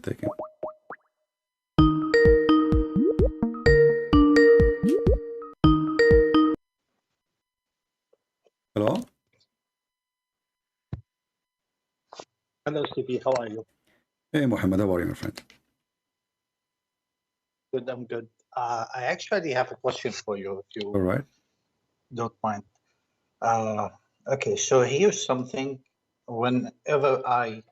take him. Hello? Hello, Stevie. How are you? Hey, Mohammed, how are you, my friend? Good, I'm good. I actually have a question for you, if All you right. don't mind. Okay, so here's something. Whenever I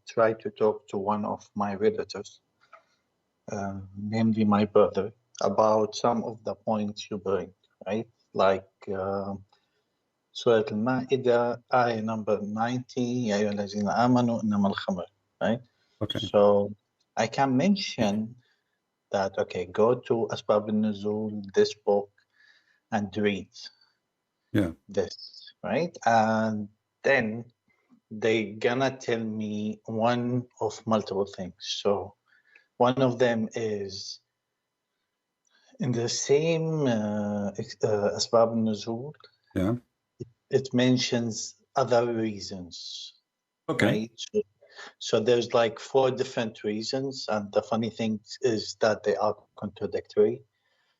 try to talk to one of my relatives, namely my brother, about some of the points you bring, right? Like Surah Al-Ma'idah, ayah number 90, يا أيها الذين آمنوا إنما الخمر, right? Okay. So I can mention that, okay, go to Asbab al-Nuzul, this book, and read this, right? And then they gonna tell me one of multiple things. So one of them is in the same Asbab al-Nuzul, Yeah. it mentions other reasons, Okay. right? So there's like 4 different reasons, and the funny thing is that they are contradictory.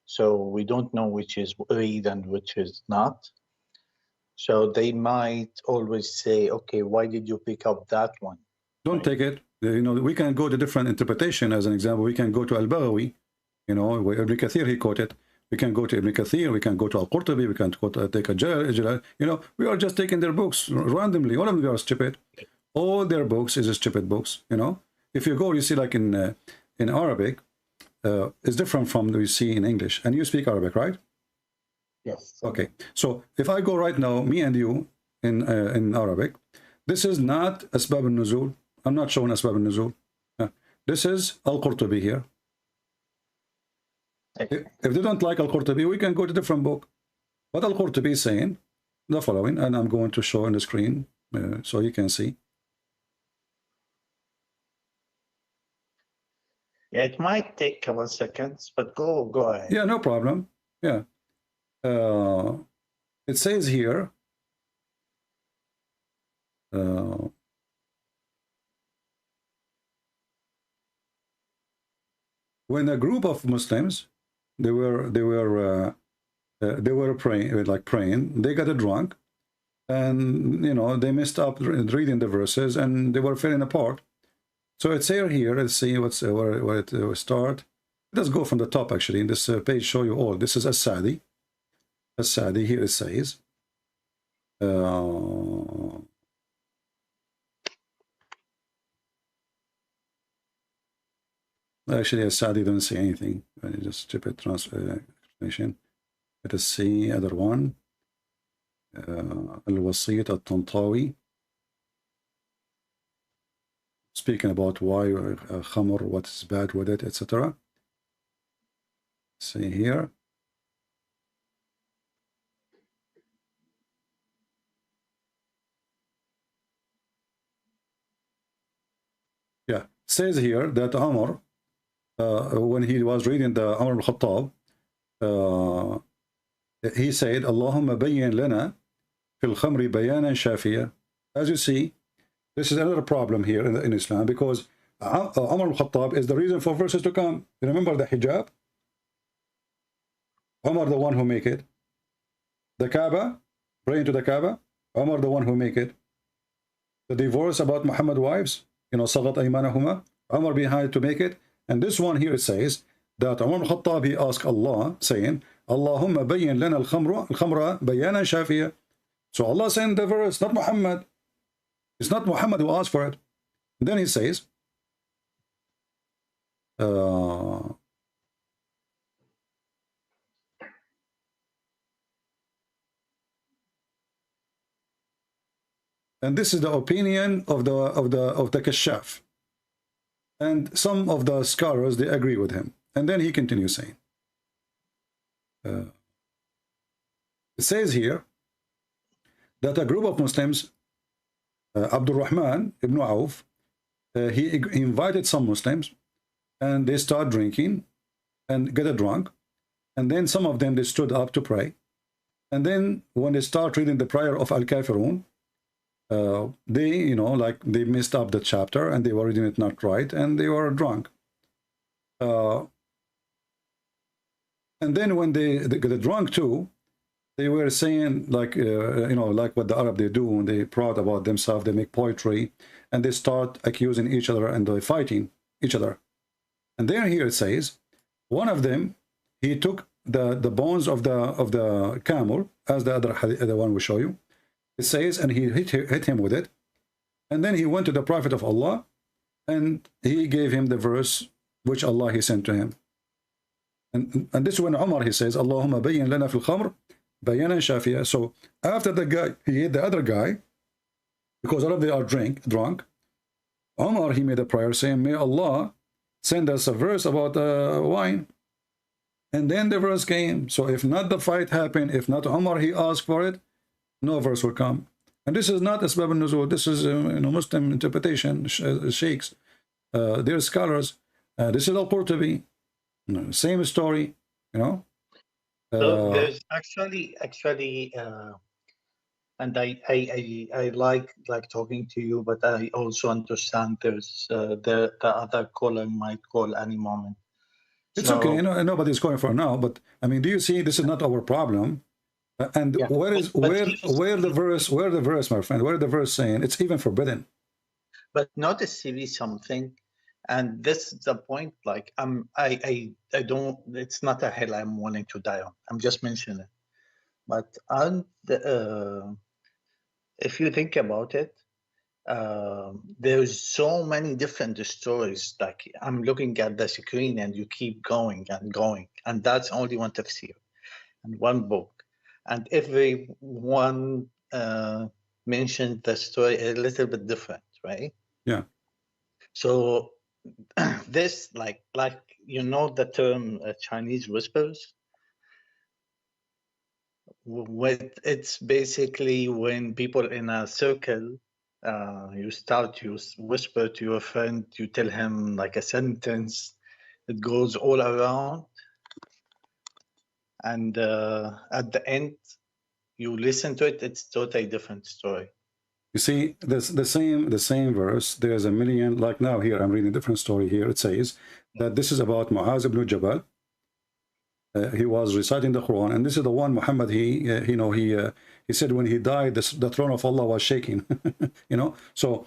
So we don't know which is read and which is not. So they might always say, okay, why did you pick up that one? Don't take it. You know, we can go to different interpretation. As an example, we can go to Al-Baghawi, you know, where Ibn Kathir, he quoted. We can go to Ibn Kathir, we can go to Al-Qurtubi, we can go to, take a Jalal, you know, we are just taking their books randomly. All of them are stupid. All their books is stupid books, you know. If you go, you see like in Arabic, it's different from what you see in English. And you speak Arabic, right? Yes. Okay. So if I go right now, me and you, in Arabic, this is not Asbab al-Nuzul. I'm not showing Asbab al-Nuzul. This is Al-Qurtubi here. Okay. If they don't like Al-Qurtubi, we can go to a different book. But Al-Qurtubi is saying the following, and I'm going to show on the screen so you can see. Yeah, it might take a couple seconds, but go ahead. Yeah, no problem. Yeah. It says here, when a group of Muslims, they were praying, they got drunk, and you know, they messed up reading the verses, and they were falling apart. So it's here. Let's see where it will start. Let's go from the top. Actually, in this page, show you all. This is As-Sadi. As-Sadi here it says. Actually, As-Sadi don't say anything. Just stupid explanation. Let us see other one. Al-Wasiyat al-Tantawi. Speaking about why khamr, what is bad with it, etc. See here. Yeah, says here that Umar, when he was reading the Umar al-Khattab, he said, Allahumma bayyin lana fil khamri bayanan shafiya. As you see, this is another problem here in Islam, because Umar al-Khattab is the reason for verses to come. You remember the hijab? Umar the one who make it. The Kaaba, praying to the Kaaba, Umar the one who make it. The divorce about Muhammad wives, you know, sagat aymanahuma, Umar behind to make it. And this one here, it says that Umar al-Khattab, he asked Allah, saying, Allahumma bayyin lana al-khamra bayanan shafiya. So Allah sent the verse, not Muhammad. It's not Muhammad who asked for it. And then he says, and this is the opinion of the Kashaf. And some of the scholars, they agree with him. And then he continues saying, it says here that a group of Muslims, Abdul Rahman ibn Auf, he invited some Muslims, and they start drinking and get drunk. And then some of them, they stood up to pray. And then when they start reading the prayer of Al-Kafirun, they, you know, like they messed up the chapter and they were reading it not right and they were drunk. And then when they get drunk too, they were saying like, you know, like what the Arab they do when they proud about themselves, they make poetry and they start accusing each other and they're fighting each other. And then here it says, one of them, he took the bones of the camel, as the other the one will show you. It says, and he hit him with it. And then he went to the Prophet of Allah and he gave him the verse which Allah he sent to him. And this is when Umar, he says, Allahumma bayyin lana fil khamr bayanan shafiya. So after the guy, he hit the other guy, because all of them are drunk, Umar, he made a prayer saying, may Allah send us a verse about wine. And then the verse came. So if not the fight happened, if not Umar, he asked for it, no verse will come. And this is not Asbab al-Nuzul. This is you know, Muslim interpretation, sheikhs, they're scholars. This is al-Qurtubi, same story, you know. So there's actually, and I like talking to you, but I also understand there's the other caller might call any moment. It's okay, you know, nobody's calling for now. But I mean, do you see this is not our problem? And yeah, where the verse, my friend? Where the verse saying it's even forbidden? But notice CV something, and this is the point. Like I don't. It's not a hill I'm willing to die on. I'm just mentioning it. But if you think about it, there's so many different stories. Like I'm looking at the screen, and you keep going and going, and that's only one tafsir and one book. And every one mentioned the story a little bit different, right? Yeah. So this, like you know, the term Chinese whispers. It's basically when people in a circle, you start to whisper to your friend. You tell him like a sentence. It goes all around, and at the end, you listen to it, it's totally different story. You see, this the same verse. There's a million. Like now here, I'm reading a different story here. It says that this is about Muaz ibn Jabal. He was reciting the Quran, and this is the one Muhammad. He said when he died, the throne of Allah was shaking. You know, so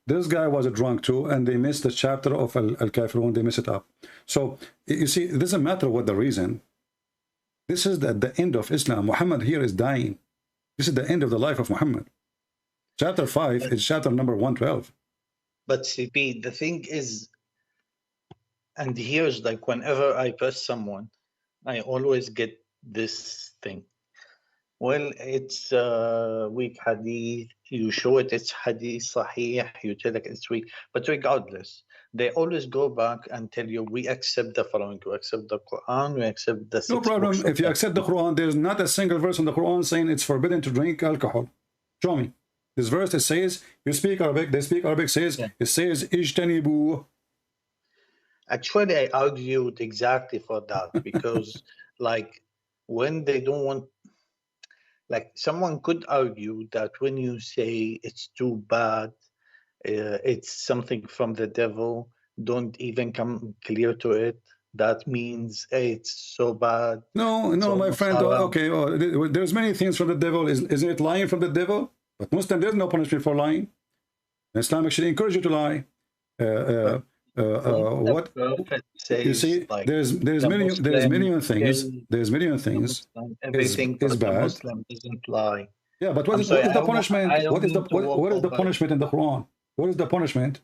this guy was a drunk too, and they missed the chapter of Al-Kafirun. They mess it up. So you see, it doesn't matter what the reason. This is the end of Islam. Muhammad here is dying. This is the end of the life of Muhammad. Chapter 5 is chapter number 112. But CP, the thing is, and here's like whenever I press someone, I always get this thing. Well, it's weak hadith. You show it, it's hadith sahih. You tell it it's weak. But regardless, they always go back and tell you, we accept the following. We accept the Quran. We accept the no problem. If you accept the Quran, there's not a single verse in the Quran saying it's forbidden to drink alcohol. Show me. This verse, it says, you speak Arabic, they speak Arabic, says, yeah. It says, ijtanibu. Actually, I argued exactly for that because like when they don't want, like someone could argue that when you say it's too bad, it's something from the devil, don't even come clear to it. That means it's so bad. No, my friend. Okay, there's many things from the devil. Isn't it lying from the devil? But Muslim, there's no punishment for lying. Islam actually encourages you to lie. What you see? Like there's million things. There's million things. Everything is bad. Muslim doesn't lie. Yeah, but what is the punishment? What is the punishment in the Quran? What is the punishment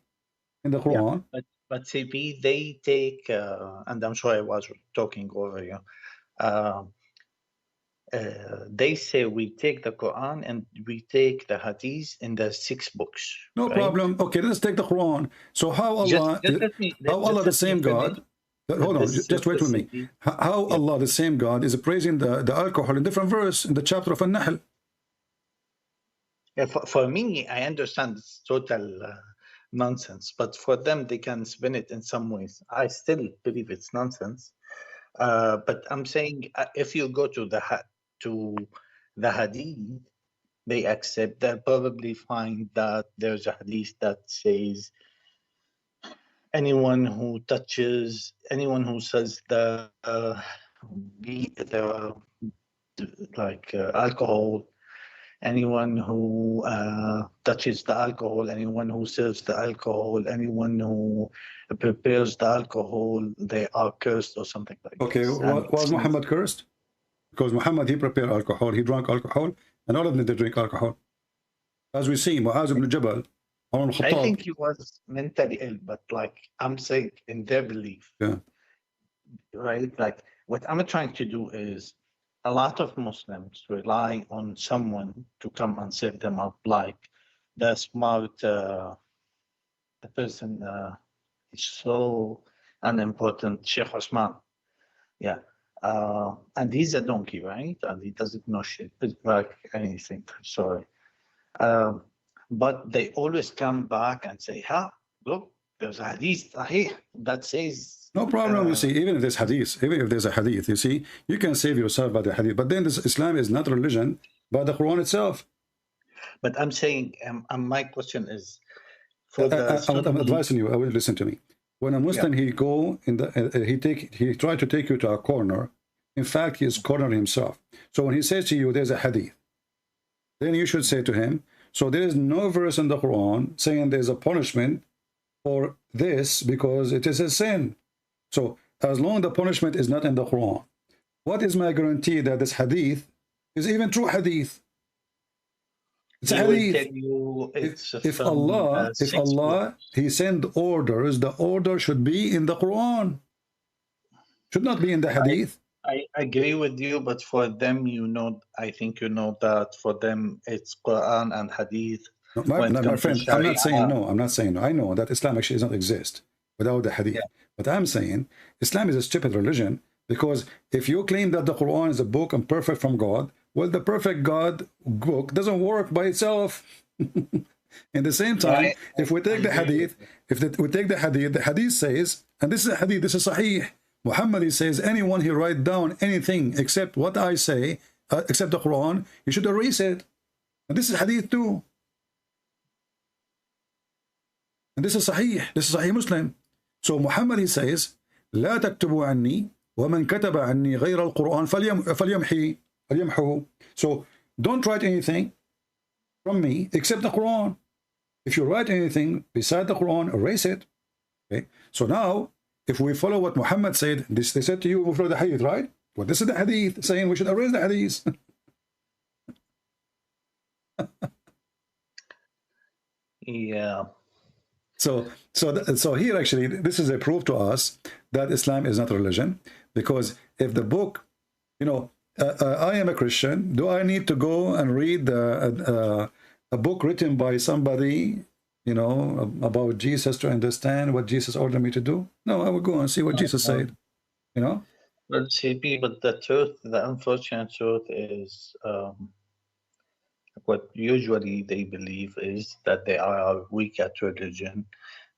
in the Quran? Yeah, but CP, they take, and I'm sorry I was talking over you. They say we take the Quran and we take the Hadith in the 6 books. No problem. Okay, let's take the Quran. So how Allah, Allah the same God, hold on, just wait with me. How Allah the same God is praising the alcohol in different verse in the chapter of An-Nahl? Yeah, for me, I understand it's total nonsense, but for them, they can spin it in some ways. I still believe it's nonsense. But I'm saying if you go to the Hadith, they accept, they'll probably find that there's a hadith that says anyone who says alcohol, anyone who touches the alcohol, anyone who serves the alcohol, anyone who prepares the alcohol, they are cursed or something like okay, this. was Muhammad cursed? Because Muhammad, he prepared alcohol, he drank alcohol, and all of them, they drink alcohol. As we see, Muaz ibn Jabal, I think he was mentally ill, but like I'm saying, in their belief, yeah, right? Like what I'm trying to do is, a lot of Muslims rely on someone to come and set them up, like the smart, the person is so unimportant, Sheikh Osman. Yeah. And he's a donkey, right? And he doesn't know shit, like anything. Sorry. But they always come back and say, look, there's a hadith that says... no problem. You see, even if there's hadith, even if there's a hadith, you see, you can save yourself by the hadith. But then this Islam is not religion, but the Quran itself. But I'm saying, my question is, I'm advising you, I will listen to me. When a Muslim, he go in the, he try to take you to a corner. In fact, he is cornering himself. So when he says to you, there's a hadith, then you should say to him, so there is no verse in the Quran saying there's a punishment for this because it is a sin. So as long as the punishment is not in the Quran, what is my guarantee that this hadith is even true hadith? It's a hadith. If Allah, he send orders, the order should be in the Quran. Should not be in the hadith. I agree with you, but for them, I think you know that for them it's Quran and hadith. No, my friend, I'm not saying no. I'm not saying no. I know that Islam actually does not exist without the hadith. Yeah. But I'm saying Islam is a stupid religion, because if you claim that the Quran is a book and perfect from God, well, the perfect God book doesn't work by itself. In the same time, right. If we take the hadith, we take the hadith says, and this is a hadith, this is sahih. Muhammad, he says, anyone who write down anything except what I say, except the Quran, you should erase it. And this is hadith too. And this is sahih. This is sahih Muslim. So Muhammad, he says, لا تكتبوا عني ومن كتب عني غير القرآن فليمحه. So don't write anything from me except the Quran. If you write anything beside the Quran, erase it. Okay. So now, if we follow what Muhammad said, they said to you, we follow the hadith, right? Well, this is the hadith saying we should erase the hadith. Yeah. So here actually, this is a proof to us that Islam is not a religion, because if the book, you know, I am a Christian, do I need to go and read a book written by somebody, you know, about Jesus to understand what Jesus ordered me to do? No, I will go and see what Jesus said, you know? But see, but the truth, the unfortunate truth is, what usually they believe is that they are weak at religion,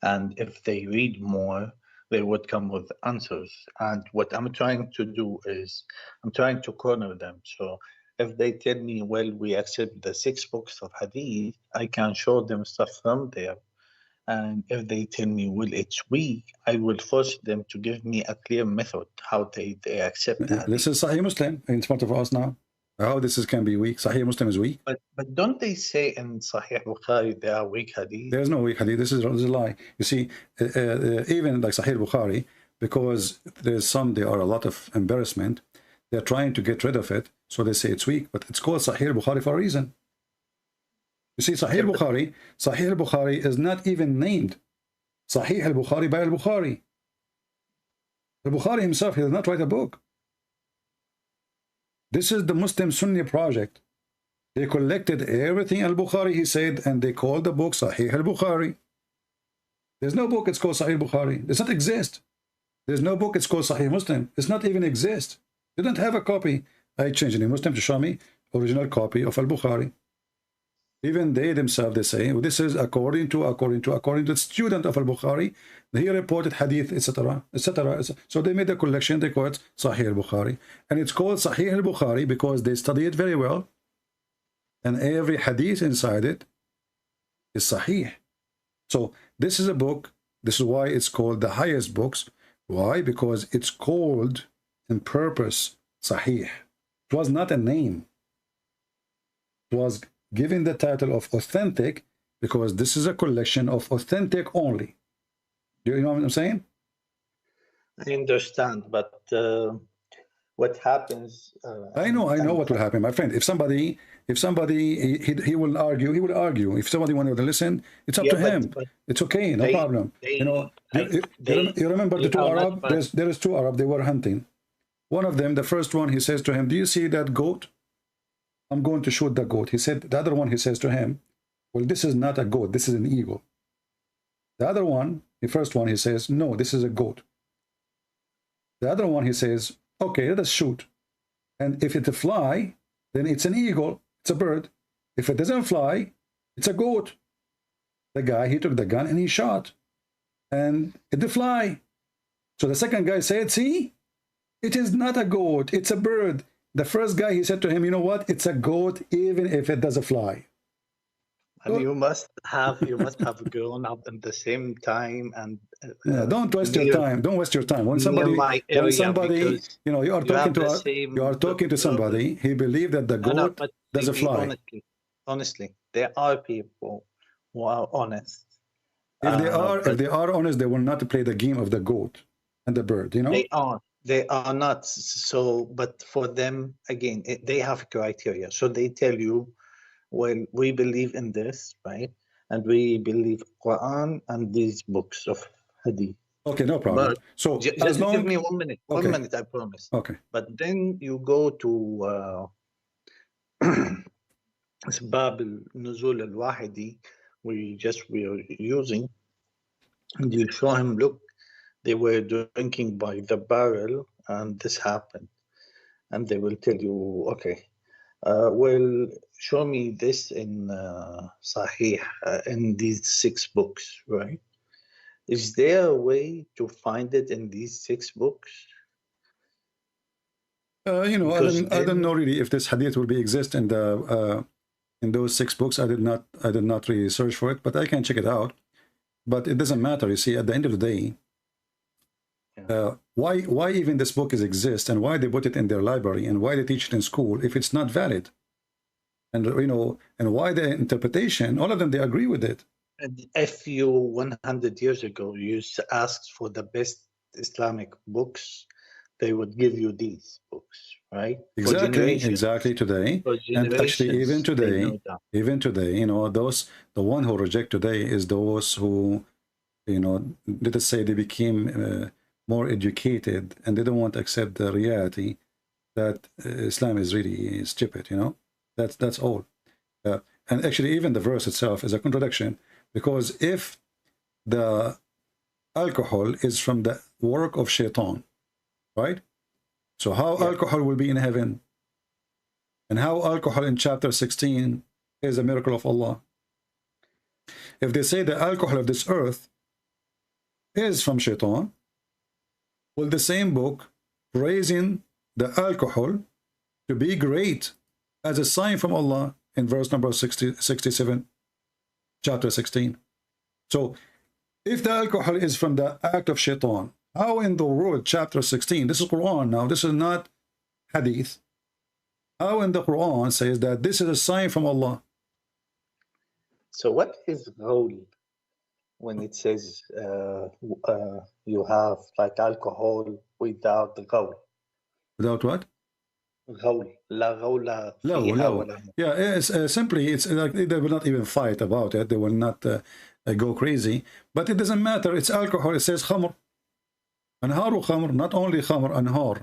and if they read more, they would come with answers. And what I'm trying to do is, I'm trying to corner them. So if they tell me, well, we accept the 6 books of hadith, I can show them stuff from there. And if they tell me, well, it's weak, I will force them to give me a clear method how they accept that. This is Sahih Muslim in front of us now. How this can be weak? Sahih Muslim is weak. But don't they say in Sahih Bukhari there are weak hadith? There's no weak hadith. This is a lie. You see, even like Sahih Bukhari, because there are a lot of embarrassment, they're trying to get rid of it, so they say it's weak. But it's called Sahih Bukhari for a reason. You see, Sahih Bukhari is not even named Sahih al-Bukhari by al-Bukhari. Al-Bukhari himself, he did not write a book. This is the Muslim Sunni project. They collected everything al-Bukhari, he said, and they called the book Sahih al-Bukhari. There's no book, it's called Sahih al-Bukhari. It does not exist. There's no book, it's called Sahih Muslim. It's not even exist. They don't have a copy. I changed any Muslim to show me original copy of al-Bukhari. Even they themselves, they say, well, this is according to the student of al-Bukhari. He reported hadith, etc., etc. So they made a collection, they call it Sahih al-Bukhari. And it's called Sahih al-Bukhari because they study it very well. and every hadith inside it is sahih. So this is a book. This is why it's called the highest books. Why? Because it's called in purpose sahih. It was not a name. It was given the title of authentic because this is a collection of authentic only. Do you know what I'm saying? I understand, but what happens? I know what will happen, my friend. If somebody he will argue, he will argue. If somebody wanted to listen, it's up to him. But it's okay, no problem. You know, you remember the two Arab? There is two Arab. They were hunting. One of them, the first one, he says to him, "Do you see that goat? I'm going to shoot the goat." He said. The other one, he says to him, "Well, this is not a goat. This is an eagle." The other one, the first one, he says, "No, this is a goat." The other one, he says, "Okay, let us shoot. And if it fly, then it's an eagle. It's a bird. If it doesn't fly, it's a goat." The guy, he took the gun and he shot. And it did fly. So the second guy said, "See, it is not a goat. It's a bird." The first guy, he said to him, "You know what? It's a goat even if it doesn't fly." And you must have grown up in the same time and yeah, don't waste your time. Don't waste your time. When somebody, you know, you are talking to somebody, he believed that the goat doesn't fly. Honestly, there are people who are honest. If they are honest, they will not play the game of the goat and the bird. You know, they are not. So, but for them, again, they have criteria. So they tell you, well, we believe in this, right? And we believe Quran and these books of Hadith. Okay, no problem. But so just give me 1 minute. Okay. 1 minute, I promise. Okay. But then you go to Bab al-Nuzul al-Wahidi, we were using, and you show him, look, they were drinking by the barrel, and this happened. And they will tell you, okay, well, show me this in Sahih, in these 6 books, right? Is there a way to find it in these 6 books? You know, I don't know really if this hadith will be exist in the in those 6 books. I did not really search for it, but I can check it out. But it doesn't matter. You see, at the end of the day, why even this book exist, and why they put it in their library, and why they teach it in school if it's not valid? And you know, and why the interpretation? All of them, they agree with it. And if you 100 years ago you asked for the best Islamic books, they would give you these books, right? Exactly today. And actually even today, you know, the one who reject today is those who, you know, let us say they became more educated and they don't want to accept the reality that Islam is really stupid, you know. That's all. And actually even the verse itself is a contradiction, because if the alcohol is from the work of shaitan, right? So how alcohol will be in heaven? And how alcohol in chapter 16 is a miracle of Allah? If they say the alcohol of this earth is from shaitan, well, the same book praising the alcohol to be great as a sign from Allah in verse number 67, chapter 16. So if the alcohol is from the act of shaitan, how in the world, chapter 16, this is Quran now, this is not hadith, how in the Quran says that this is a sign from Allah? So what is ghawl when it says you have like alcohol without the ghawl? Without what? Ghawl. La ghawla fiha. Yeah, it's simply, it's like they will not even fight about it. They will not go crazy. But it doesn't matter. It's alcohol. It says khamr. Anharu khamr, not only khamr, anhar,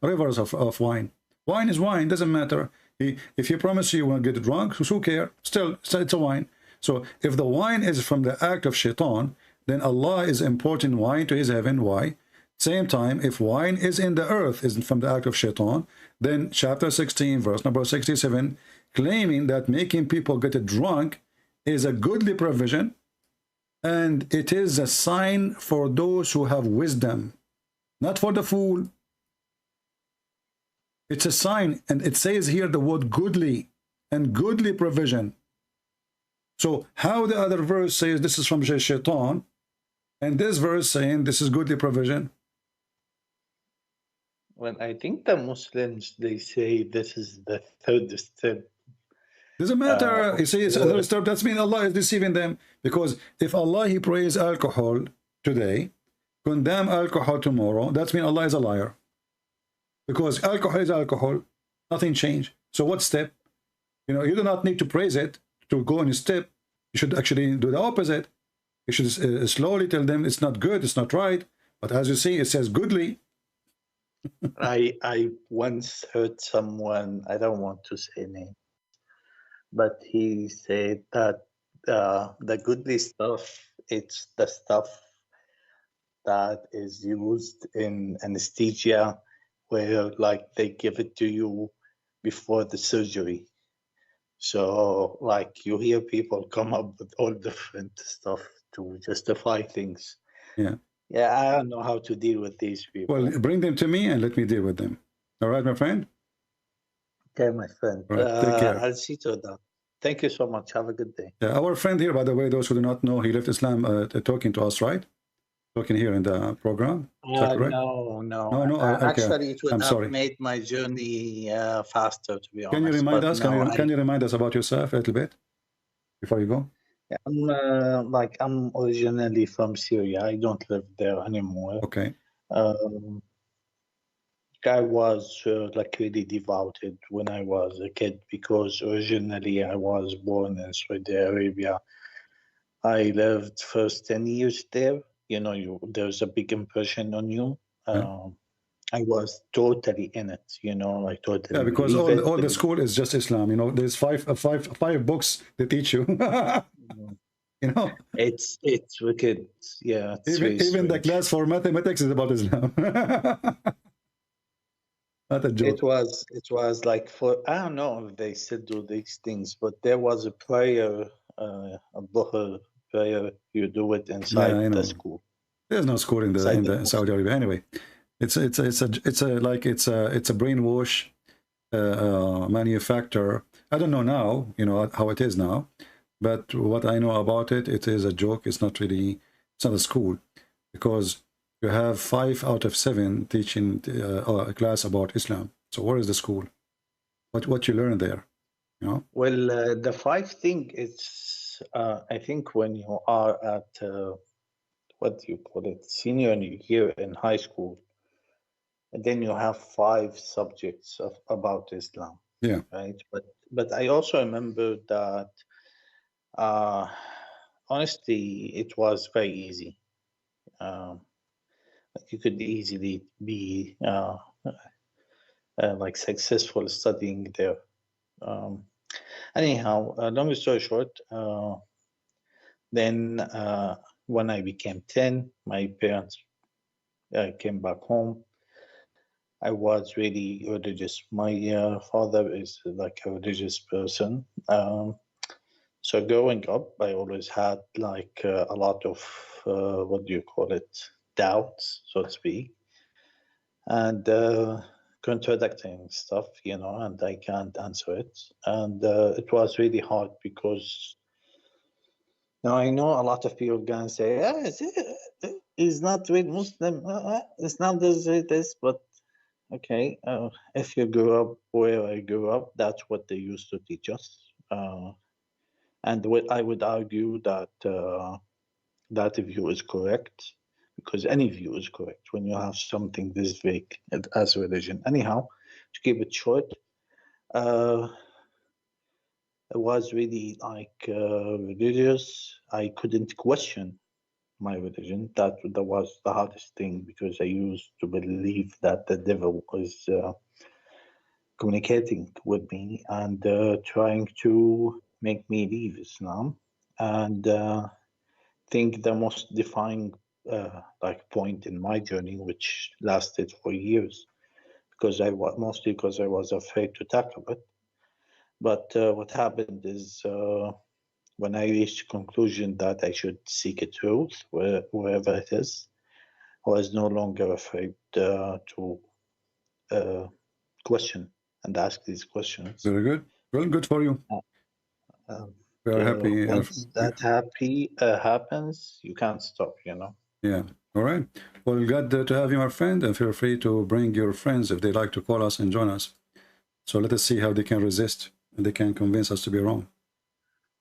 rivers of wine. Wine is wine, doesn't matter. If you promise you won't get drunk, who care? Still, it's a wine. So if the wine is from the act of shaitan, then Allah is importing wine to his heaven. Why? Same time, if wine is in the earth, is from the act of shaitan, then chapter 16, verse number 67, claiming that making people get drunk is a goodly provision, and it is a sign for those who have wisdom, not for the fool. It's a sign, and it says here the word goodly, and goodly provision. So how the other verse says this is from shaitan, and this verse saying this is goodly provision? Well, I think the Muslims, they say this is the third step. Doesn't matter. You see, that means Allah is deceiving them, because if Allah, he prays alcohol today, condemn alcohol tomorrow, that means Allah is a liar. Because alcohol is alcohol, nothing changed. So what step? You know, you do not need to praise it to go in a step. You should actually do the opposite. You should slowly tell them it's not good, it's not right. But as you see, it says goodly. I once heard someone, I don't want to say name, but he said that the goodly stuff, it's the stuff that is used in anesthesia, where like they give it to you before the surgery. So like you hear people come up with all different stuff to justify things. Yeah. Yeah, I don't know how to deal with these people. Well, bring them to me and let me deal with them. All right, my friend? Okay, my friend. All right, take care. I'll see to that. Thank you so much. Have a good day. Yeah, our friend here, by the way, those who do not know, he left Islam talking to us, right? Talking here in the program. Is that correct? No. Okay. Actually, it would I'm have sorry. made my journey faster, to be honest. Can you remind us? Can you remind us about yourself a little bit before you go? Yeah, I'm originally from Syria. I don't live there anymore. Okay. I was like really devoted when I was a kid, because originally I was born in Saudi Arabia. I lived first 10 years there. You know, there's a big impression on you. I was totally in it, you know, like totally. Yeah, because all the school is just Islam. You know, there's five books they teach you. You know, it's wicked. Yeah, even the class for mathematics is about Islam. Not a joke. It was like, for I don't know if they still do these things, but there was a prayer, a Dhuhr prayer. You do it inside the school. There's no school in the Saudi Arabia anyway. It's a brainwash manufacturer. I don't know now, you know, how it is now, but what I know about it, it is a joke. It's not really, it's not a school, because you have 5 out of 7 teaching a class about Islam. So where is the school? What you learn there? You know. Well, the 5 thing is, I think when you are at what do you call it, senior year in high school, and then you have 5 subjects about Islam. Yeah. Right. But I also remember that honestly, it was very easy. You could easily be like successful studying there. Anyhow, long story short, then when I became 10, my parents came back home. I was really religious. My father is like a religious person. So growing up, I always had like a lot of, what do you call it, doubts, so to speak, and contradicting stuff, you know, and I can't answer it. And it was really hard, because now I know a lot of people can say, he's not really Muslim, it's not this, but okay, if you grew up where I grew up, that's what they used to teach us. And I would argue that that view is correct, because any view is correct when you have something this vague as religion. Anyhow, to keep it short, it was really like religious. I couldn't question my religion. That was the hardest thing, because I used to believe that the devil was communicating with me and trying to make me leave Islam. And think the most defining like point in my journey, which lasted for years, because I was mostly because I was afraid to tackle it. But what happened is when I reached the conclusion that I should seek a truth wherever it is, I was no longer afraid to question and ask these questions. Very good. Well, good for you. We are happy. Once that happens, you can't stop, you know. Yeah. All right. Well, glad to have you, my friend, and feel free to bring your friends if they like to call us and join us. So let us see how they can resist and they can convince us to be wrong.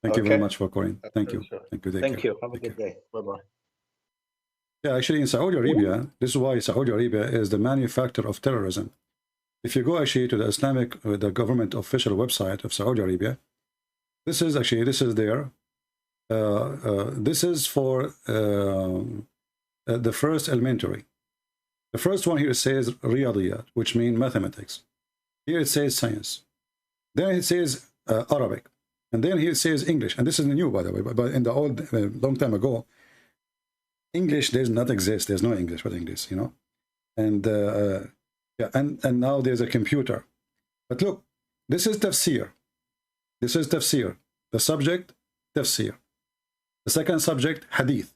Thank you very much for calling. Thank you. Sure. Thank you. Take Thank care. you. Have a good day. Bye-bye. Yeah, actually, in Saudi Arabia, this is why Saudi Arabia is the manufacturer of terrorism. If you go actually to the Islamic, the government official website of Saudi Arabia, this is there. This is for the first elementary. The first one here says Riyadiyat, which means mathematics. Here it says science. Then it says Arabic. And then here it says English. And this is new, by the way. But in the old, long time ago, English does not exist. There's no English with English, you know. And yeah, and now there's a computer. But look, this is tafsir. This is tafsir. The subject, tafsir. The second subject, hadith.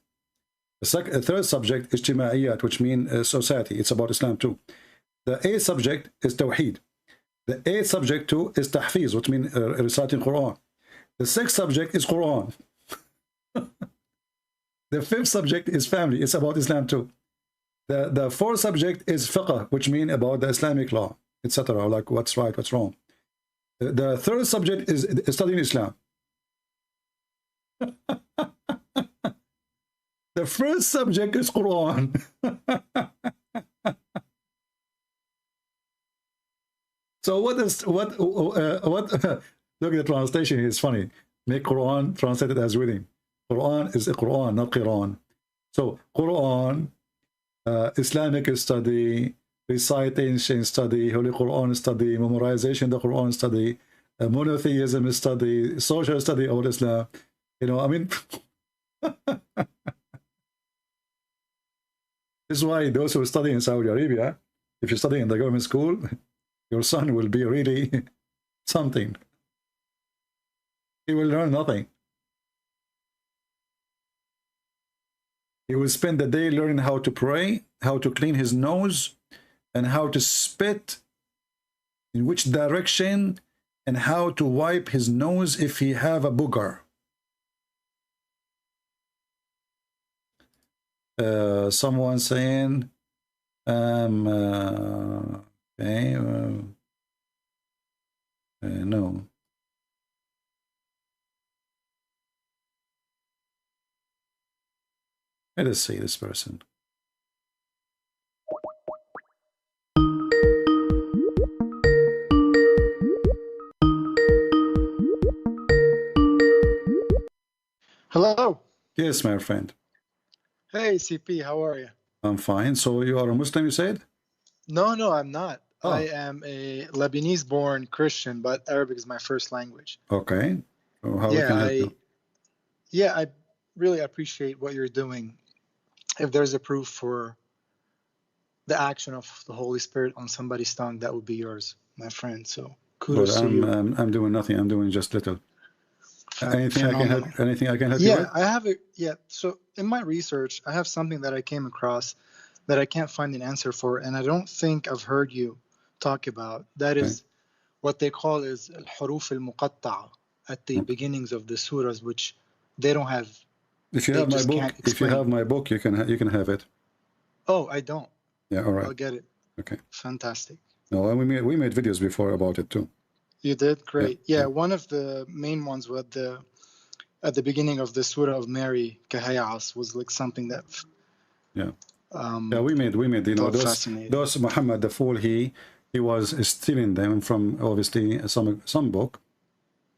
The third subject is ijtimaiyat, which means society. It's about Islam too. The eighth subject is tawheed. The eighth subject too is tahfiz, which means reciting Quran. The sixth subject is Quran. The fifth subject is family. It's about Islam too. The fourth subject is fiqh, which means about the Islamic law, etc. Like what's right, what's wrong. The third subject is studying Islam. The first subject is Quran. So what look at the translation here, it's funny. Make Quran translated as reading. Quran is a Quran, not Quran. So Quran, Islamic study, recitation study, Holy Quran study, memorization the Quran study, monotheism study, social study of Islam. You know, I mean, this is why those who study in Saudi Arabia, if you study in the government school, your son will be really something. He will learn nothing. He will spend the day learning how to pray, how to clean his nose, and how to spit, in which direction, and how to wipe his nose if he have a booger. Someone saying, okay, no. Let us see this person. Hello. Yes, my friend. Hey, CP, how are you? I'm fine. So you are a Muslim, you said? No, I'm not. Oh. I am a Lebanese-born Christian, but Arabic is my first language. Okay. So how can I help you? Yeah, I really appreciate what you're doing. If there's a proof for the action of the Holy Spirit on somebody's tongue, that would be yours, my friend. So kudos to you. I'm doing nothing. I'm doing just little. Anything I can help? Anything I can help you with? I have it. Yeah. So in my research, I have something that I came across that I can't find an answer for, and I don't think I've heard you talk about. That is what they call is al-huruf al-muqatta'a at the beginnings of the surahs, which they don't have. If you have my book, you can have it. Oh, I don't. Yeah, all right. I'll get it. Okay. Fantastic. No, we made videos before about it too. You did? Great. Yeah, one of the main ones was at the beginning of the Surah of Mary, Kahayas, was like something that. Yeah. We made. You know, those Muhammad the fool. He was stealing them from obviously some book,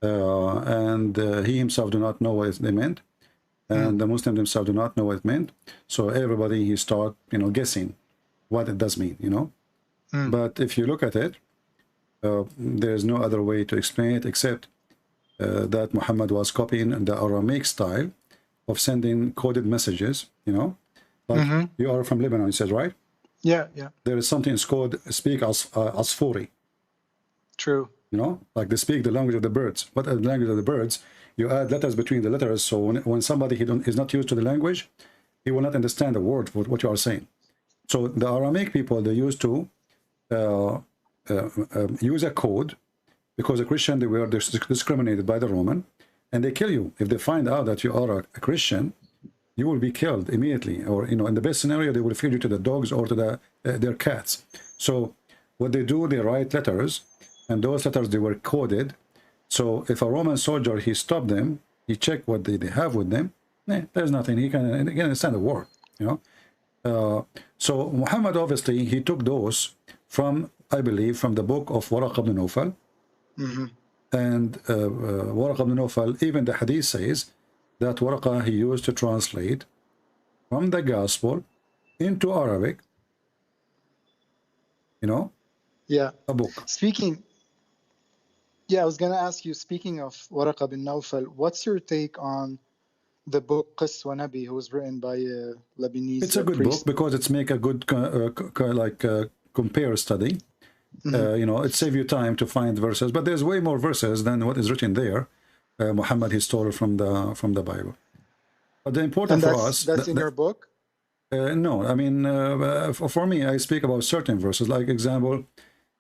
and he himself do not know what they meant, and the Muslims themselves do not know what it meant. So everybody he start guessing what it does mean. But if you look at it. There's no other way to explain it except that Muhammad was copying the Aramaic style of sending coded messages, like you are from Lebanon, you said, right? Yeah. There is something it's called speak Asfuri. True. Like they speak the language of the birds. What are the language of the birds? You add letters between the letters, so when somebody is not used to the language, he will not understand the word for what you are saying. So the Aramaic people, they used to use a code because a Christian, they were discriminated by the Roman, and they kill you. If they find out that you are a Christian, you will be killed immediately, or in the best scenario, they will feed you to the dogs or to their cats. So what they do, they write letters, and those letters, they were coded. So if a Roman soldier, he stopped them, he checked what they have with them, there's nothing. He can understand the war, so Muhammad, obviously, he took those from, I believe, from the book of Waraq ibn Nawfal. And Waraq ibn Nawfal, even the hadith says that Waraq, he used to translate from the gospel into Arabic, Yeah. a book. I was going to ask you, speaking of Waraq ibn Nawfal, what's your take on the book Qis wa Nabi, who was written by a Lebanese It's a good priest? book because it's make a good compare study. It saves you time to find verses, but there's way more verses than what is written there. Muhammad, he stole from the Bible. But the important for us, that's in your book? No, I mean, for me, I speak about certain verses. Like example,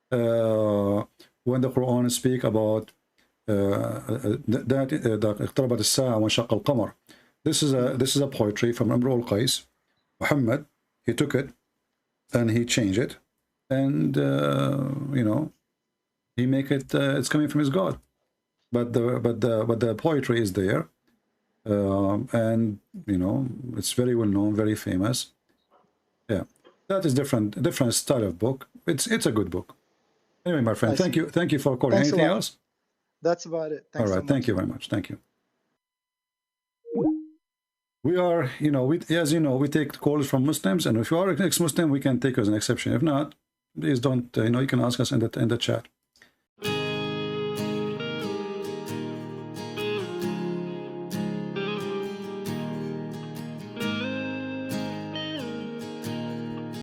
when the Quran speak about اقتربت الساعة وانشق القمر. This is a poetry from Amr al-Qais. Muhammad, he took it and he changed it, and he make it. It's coming from his God, but the poetry is there, and it's very well known, very famous. Yeah, that is different style of book. It's a good book. Anyway, my friend, thank you for calling. Thanks. Anything else? That's about it. Thanks. All right, thank you very much. Thank you. We are, as you know, we take calls from Muslims, and if you are an ex-Muslim, we can take as an exception. If not, please don't, you can ask us in the chat.